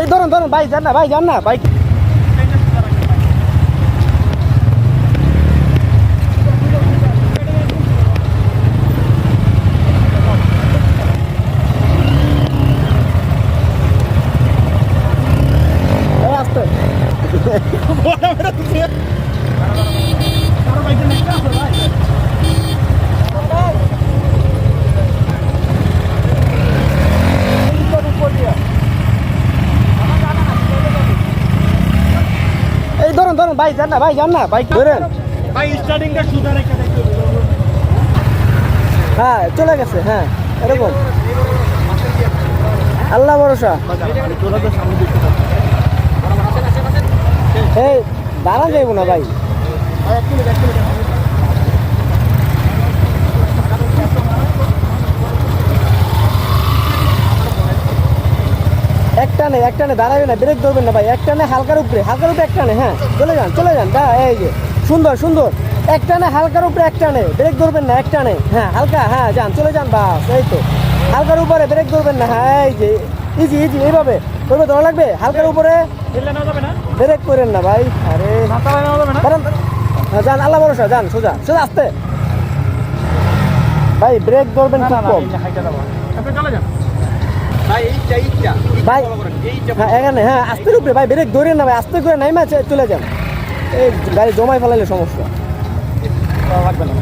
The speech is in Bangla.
এই ধরুন ধরুন ভাই যান না ভাই আসতে এই ধরুন ভাই যান না বাইক ধরেন ভাই স্টার্টিংটা সুদা রেখে দেখতে হ্যাঁ চলে গেছে হ্যাঁ এরকম আল্লাহ ভরসা এই দাঁড়া যাইব না ভাই একটানে দাঁড়াবে না ব্রেক ধরবেন না ভাই একটানে হালকার উপরে একটানে হ্যাঁ চলে যান এই যে সুন্দর একটানে হালকার উপরে একটানে ব্রেক ধরবেন না একটানে হ্যাঁ হালকা হ্যাঁ যান চলে যান বাস এই তো হালকার উপরে ব্রেক ধরবেন না হ্যাঁ এই যে ইজি এইভাবে ধরা লাগবে হালকার উপরে ব্রেক করেন না ভাই আরে যান আল্লাহ ভরসা যান সোজা আসতে ভাই ব্রেক ধরবেন খুব কম ভাই হ্যাঁ এখানে হ্যাঁ আস্তে উপরে ভাই ব্রেক ধরেন না ভাই আস্তে করে নাইমা চলে যান এই গাড়ি জমাই ফেলাইলে সমস্যা লাগবে না